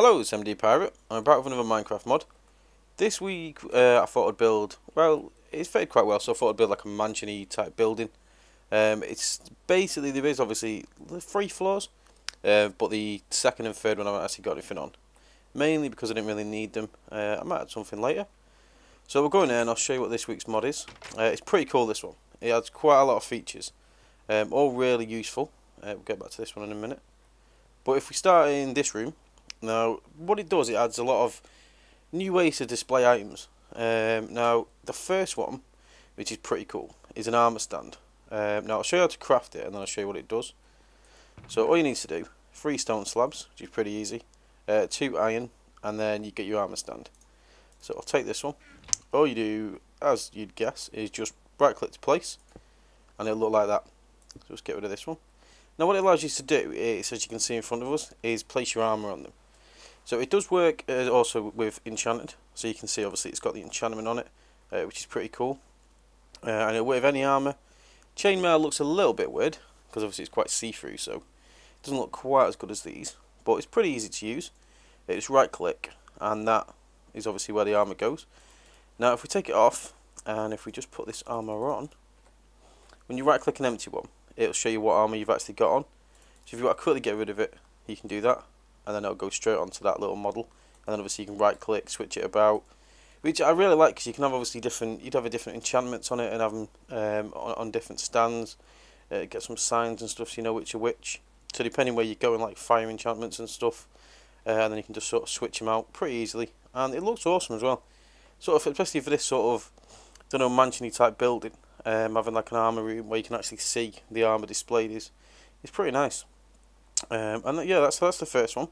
Hello, it's MD Pirate. I'm back with another Minecraft mod. This week I thought I'd build, well, it's fared quite well, so I thought I'd build like a mansion-y type building. It's basically, there is obviously 3 floors, but the second and third one I haven't actually got anything on. Mainly because I didn't really need them. I might add something later. So we'll go in there and I'll show you what this week's mod is. It's pretty cool, this one. It has quite a lot of features, all really useful. We'll get back to this one in a minute. But if we start in this room, now, what it does, it adds a lot of new ways to display items. Now, the first one, which is pretty cool, is an armor stand. Now, I'll show you how to craft it, and then I'll show you what it does. So, all you need to do, 3 stone slabs, which is pretty easy, 2 iron, and then you get your armor stand. So, I'll take this one. All you do, as you'd guess, is just right-click to place, and it'll look like that. So, let's get rid of this one. Now, what it allows you to do is, as you can see in front of us, is place your armor on them. So it does work also with enchanted, so you can see obviously it's got the enchantment on it, which is pretty cool. And it'll work with any armour. Chainmail looks a little bit weird, because obviously it's quite see-through, so it doesn't look quite as good as these, but it's pretty easy to use. It's right click, and that is obviously where the armour goes. Now if we take it off, and if we just put this armour on, when you right click an empty one, it'll show you what armour you've actually got on. So if you want to quickly get rid of it, you can do that. And then it'll go straight onto that little model, and then obviously you can right click, switch it about, which I really like, because you can have obviously you'd have different enchantments on it and have them on different stands, get some signs and stuff so you know which are which. So depending where you're going, like fire enchantments and stuff, and then you can just sort of switch them out pretty easily, and it looks awesome as well. Sort of, especially for this sort of, I don't know, mansion-y type building, having like an armour room where you can actually see the armour displayed is pretty nice. And yeah, that's the first one.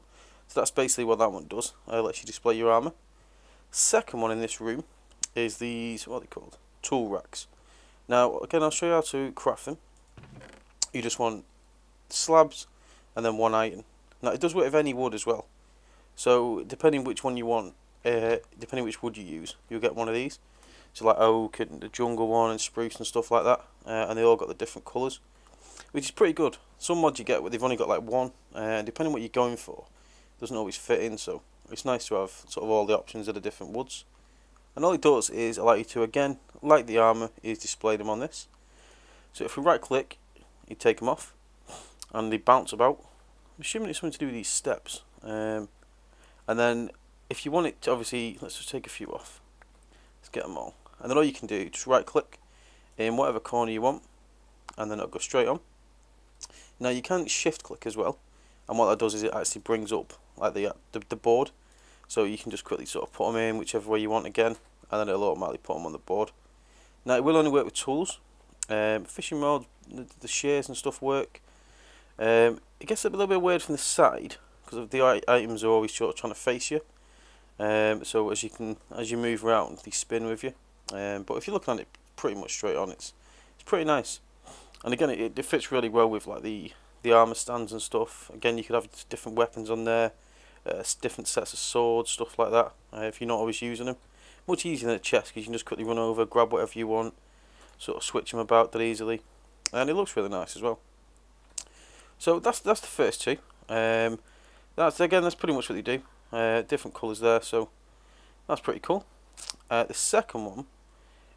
So that's basically what that one does. It lets you display your armour. Second one in this room is these, what are they called? Tool racks. Now, again, I'll show you how to craft them. You just want slabs and then 1 iron. Now, it does work with any wood as well. So, depending which one you want, depending which wood you use, you'll get one of these. So, like oak and the jungle one and spruce and stuff like that. And they all got the different colours, which is pretty good. Some mods you get, they've only got like one, and depending what you're going for, it doesn't always fit in, so it's nice to have sort of all the options of the different woods. And all it does is allow you to, again, like the armour, is display them on this. So if we right click, you take them off, and they bounce about. I'm assuming it's something to do with these steps. And then if you want it to, obviously, let's just take a few off. Let's get them all. And then all you can do, just right click in whatever corner you want, and then it'll go straight on. Now you can shift click as well, and what that does is it actually brings up like the board, so you can just quickly sort of put them in whichever way you want again, and then it'll automatically put them on the board. Now it will only work with tools. Fishing mode, the shears and stuff work. It gets a little bit weird from the side because the items are always sort of trying to face you. So as you move around, they spin with you. But if you're looking at it pretty much straight on, it's pretty nice. And again, it fits really well with like the armour stands and stuff. Again, you could have different weapons on there, different sets of swords, stuff like that, if you're not always using them. Much easier than a chest, because you can just quickly run over, grab whatever you want, sort of switch them about that easily. And it looks really nice as well. So that's the first two. That's pretty much what they do. Different colours there, so that's pretty cool. The second one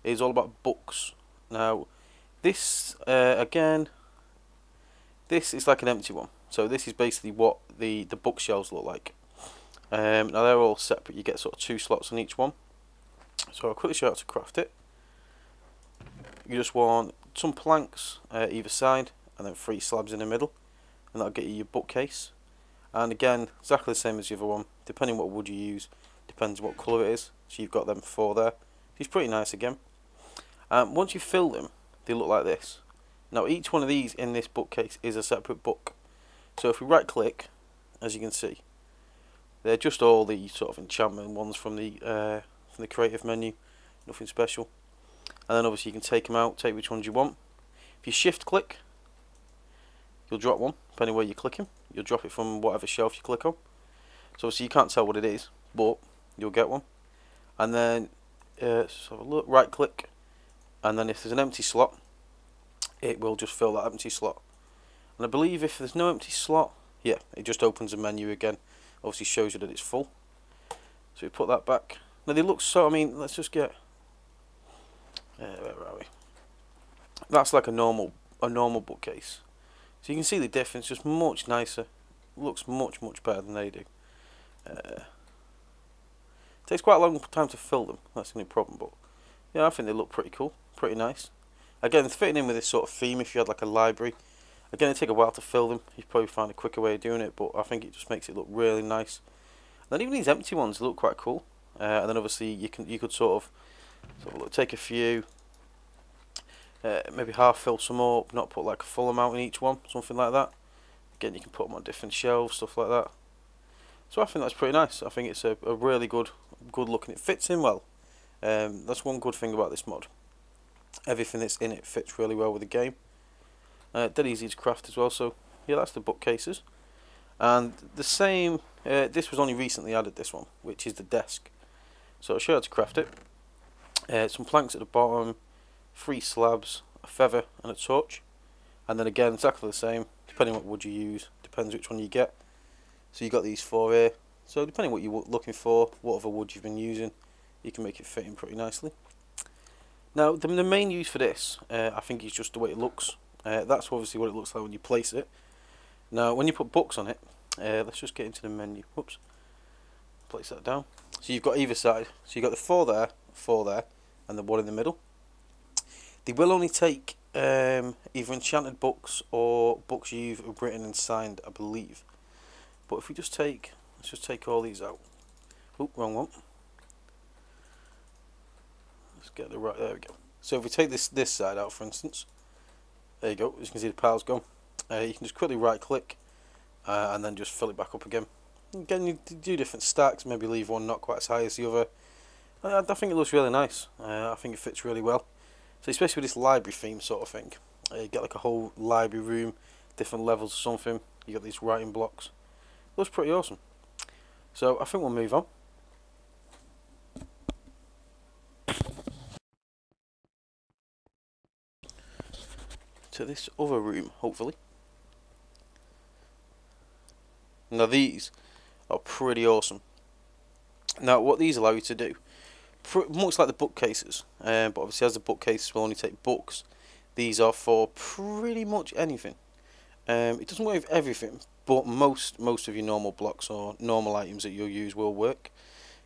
is all about books. Now, this, again, this is like an empty one. So this is basically what the bookshelves look like. Now they're all separate. You get sort of 2 slots on each one. So I'll quickly show you how to craft it. You just want some planks either side, and then 3 slabs in the middle, and that'll get you your bookcase. And again, exactly the same as the other one. Depending what wood you use, depends what colour it is. So you've got them 4 there. It's pretty nice again. Once you fill them, they look like this. Now each one of these in this bookcase is a separate book. So if we right click, as you can see, they're just all the sort of enchantment ones from the creative menu, nothing special. And then obviously you can take them out, take which ones you want. If you shift click, you'll drop one, depending where you're clicking. You'll drop it from whatever shelf you click on. So obviously you can't tell what it is, but you'll get one. And then let's have a look, right click, and then if there's an empty slot, it will just fill that empty slot. And I believe if there's no empty slot, yeah, it just opens a menu again. obviously shows you that it's full. So we put that back. Now they look so, I mean, let's just get, where are we? That's like a normal bookcase. So you can see the difference, just much nicer. Looks much better than they do. Takes quite a long time to fill them, that's the only problem, but yeah, I think they look pretty cool, pretty nice. Again, it's fitting in with this sort of theme. If you had like a library, again, it'd take a while to fill them. You'd probably find a quicker way of doing it, but I think it just makes it look really nice. And then even these empty ones look quite cool. And then obviously you could sort of take a few, maybe half fill some up, not put like a full amount in each one, something like that. Again, you can put them on different shelves, stuff like that. So I think that's pretty nice. I think it's a really good looking. It fits in well. That's one good thing about this mod. Everything that's in it fits really well with the game. Dead easy to craft as well. So yeah, that's the bookcases. And the same. This was only recently added. This one, which is the desk. So I'll show you how to craft it. Some planks at the bottom, 3 slabs, a feather, and a torch. And then again, exactly the same. Depending on what wood you use, depends which one you get. So you got these 4 here. So depending on what you're looking for, what other wood you've been using, you can make it fit in pretty nicely. Now the main use for this, I think, is just the way it looks. That's obviously what it looks like when you place it. Now when you put books on it, let's just get into the menu. Whoops. Place that down. So you've got either side. So you've got the 4 there, and the one in the middle. They will only take either enchanted books or books you've written and signed, I believe. But if we just take, let's just take all these out. Oh, wrong one. Let's get the right, there we go. So if we take this side out, for instance, there you go, as you can see the pile's gone. You can just quickly right click and then just fill it back up again. Again, you do different stacks, maybe leave one not quite as high as the other. I think it looks really nice. I think it fits really well. So especially with this library theme sort of thing. You get like a whole library room, different levels or something. You got these writing blocks. Looks pretty awesome. So I think we'll move on. To this other room, hopefully. Now these are pretty awesome. Now what these allow you to do, much like the bookcases, but obviously as the bookcases will only take books, these are for pretty much anything. It doesn't work with everything, but most of your normal blocks or normal items that you'll use will work.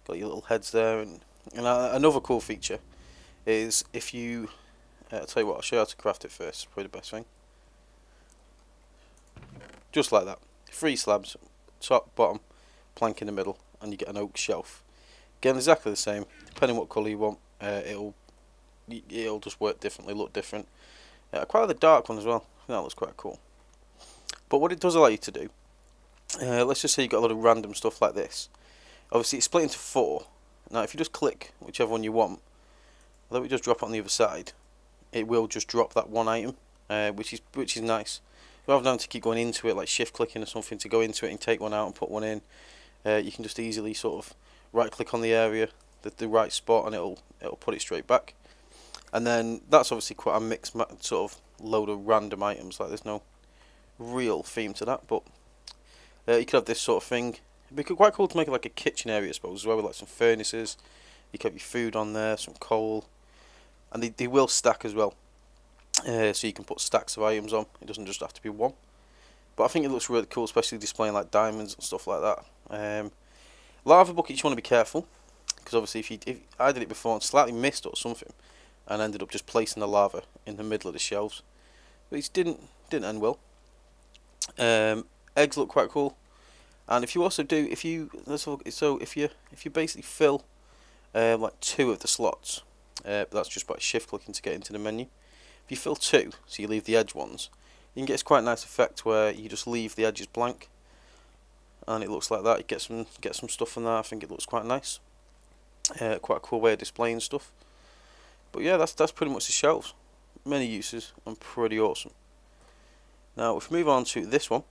Got your little heads there, and another cool feature is if you, I'll tell you what, I'll show you how to craft it first. Probably the best thing. Just like that, 3 slabs, top, bottom, plank in the middle, and you get an oak shelf. Again, exactly the same. Depending on what colour you want, it'll just work differently, look different. I quite like the dark one as well. I think that looks quite cool. But what it does allow you to do, let's just say you've got a lot of random stuff like this. Obviously it's split into 4. Now if you just click whichever one you want, although we just drop it on the other side, it will just drop that one item, which is nice. Rather than having to keep going into it, like shift clicking or something to go into it and take one out and put one in, you can just easily sort of right click on the area, the right spot, and it'll put it straight back. And then that's obviously quite a mixed sort of load of random items. Like there's no real theme to that, but you could have this sort of thing. It'd be quite cool to make it like a kitchen area, I suppose, as well, with like some furnaces. You could have your food on there, some coal, and they will stack as well. So you can put stacks of items on. It doesn't just have to be one. But I think it looks really cool, especially displaying like diamonds and stuff like that. Lava buckets, you want to be careful, because obviously if I did it before and slightly missed or something, and ended up just placing the lava in the middle of the shelves, which didn't end well. Eggs look quite cool, and if you also do, if you basically fill like 2 of the slots, that's just by shift clicking to get into the menu. If you fill 2, so you leave the edge ones, you can get quite a nice effect where you just leave the edges blank, and it looks like that. You get some stuff in there. I think it looks quite nice. Quite a cool way of displaying stuff. But yeah, that's pretty much the shelves. Many uses and pretty awesome. Now if we move on to this one,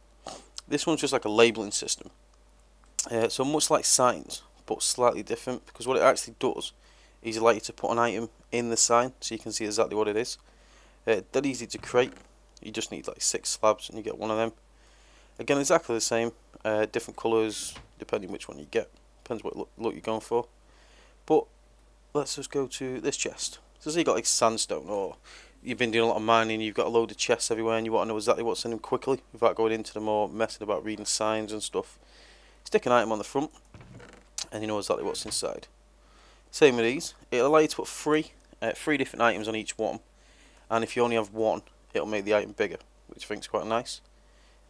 this one's just like a labelling system. So much like signs, but slightly different, because what it actually does is allow you to put an item in the sign so you can see exactly what it is. Dead easy to create. You just need like 6 slabs and you get one of them. Again, exactly the same, different colours, depending which one you get. Depends what look you're going for. But let's just go to this chest. So say you got like sandstone, or you've been doing a lot of mining, you've got a load of chests everywhere and you want to know exactly what's in them quickly without going into them or messing about reading signs and stuff. Stick an item on the front and you know exactly what's inside. Same with these. It'll allow you to put three different items on each one, and if you only have one, it'll make the item bigger, which I think is quite nice.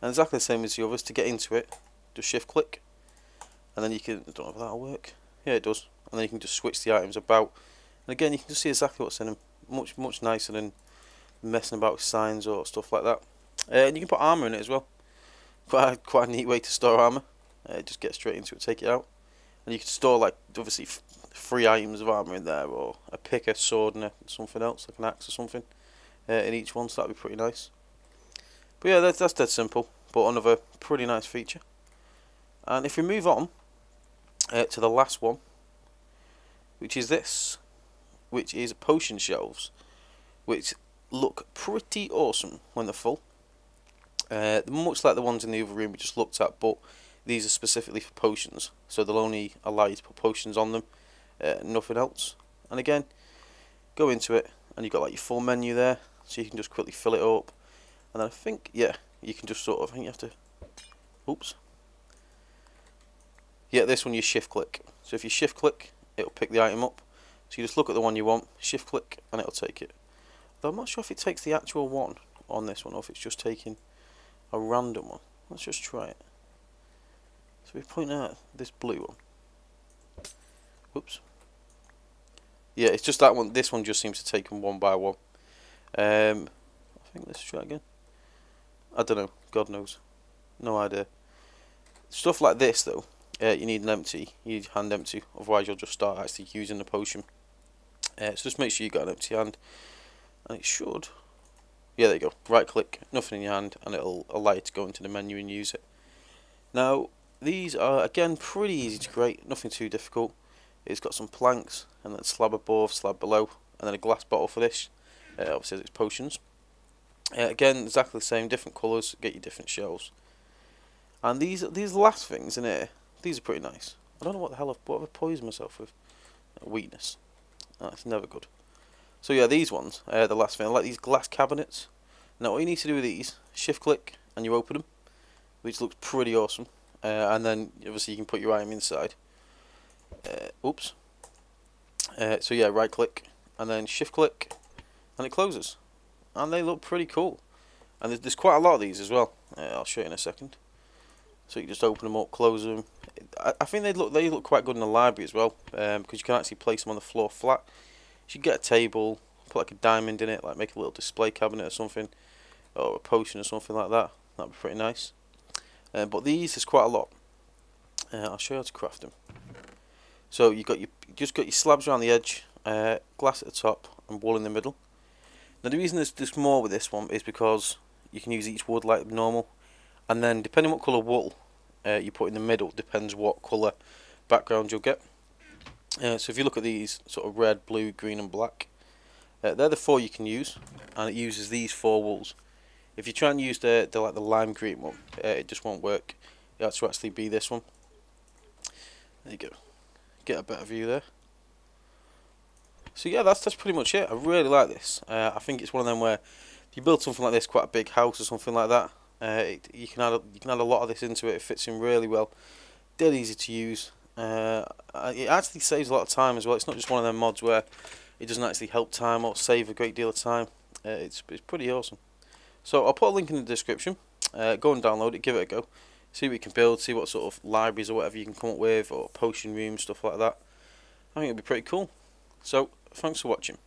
And exactly the same as the others. To get into it, just shift click, and then you can, I don't know if that'll work. Yeah, it does. And then you can just switch the items about, and again you can just see exactly what's in them. Much nicer than messing about with signs or stuff like that. And you can put armour in it as well. Quite a neat way to store armour. Just get straight into it, take it out, and you can store like obviously 3 items of armour in there, or a pick, a sword, and something else like an axe or something in each one. So that'd be pretty nice. But yeah, that's dead simple, but another pretty nice feature. And if we move on to the last one, which is this, which is potion shelves, which look pretty awesome when they're full. Much like the ones in the other room we just looked at, but these are specifically for potions, so they'll only allow you to put potions on them, nothing else. And again, go into it and you've got like your full menu there, so you can just quickly fill it up. And then I think, yeah, you can just sort of, I think you have to, oops. Yeah, this one you shift click. So if you shift click, it'll pick the item up. So you just look at the one you want, shift click, and it'll take it. Though I'm not sure if it takes the actual one on this one, or if it's just taking a random one. Let's just try it. So we're pointing at this blue one. Oops. Yeah, it's just that one. This one just seems to take them one by one. I think let's try again. I don't know. God knows. No idea. Stuff like this though, you need an empty. You need your hand empty. Otherwise, you'll just start actually using the potion. So just make sure you got an empty hand, and it should. Yeah, there you go. Right click, nothing in your hand, and it'll allow you to go into the menu and use it. Now, these are again pretty easy to create. Nothing too difficult. It's got some planks, and then slab above, slab below, and then a glass bottle for this. Obviously, it's potions. Again, exactly the same, different colours. Get your different shelves. And these last things in here, these are pretty nice. I don't know what the hell I've poisoned myself with. Weakness. That's never good. So yeah, these ones, the last thing, I like these glass cabinets. Now all you need to do with these, shift click and you open them, which looks pretty awesome. And then obviously you can put your item inside. Oops. So yeah, right click and then shift click and it closes. And they look pretty cool. And there's quite a lot of these as well. I'll show you in a second. So you just open them up, close them. I think they look quite good in the library as well, because you can actually place them on the floor flat. You should get a table, put like a diamond in it, like make a little display cabinet or something, or a potion or something like that. That'd be pretty nice. But these, there's quite a lot. I'll show you how to craft them. So you just got your slabs around the edge, glass at the top, and wool in the middle. Now the reason there's more with this one is because you can use each wood like normal, and then depending what colour wool you put in the middle, depends what colour background you'll get. So if you look at these, sort of red, blue, green and black, they're the 4 you can use, and it uses these 4 wools. If you try and use the lime green one, it just won't work. It has to actually be this one. There you go. Get a better view there. So yeah, that's pretty much it. I really like this. I think it's one of them where if you build something like this, quite a big house or something like that, you can add a lot of this into it. It fits in really well. Dead easy to use. It actually saves a lot of time as well. It's not just one of them mods where it doesn't actually help time or save a great deal of time. It's pretty awesome. So I'll put a link in the description. Go and download it, give it a go. See what you can build, see what sort of libraries or whatever you can come up with, or potion rooms, stuff like that. I think it'll be pretty cool. So, thanks for watching.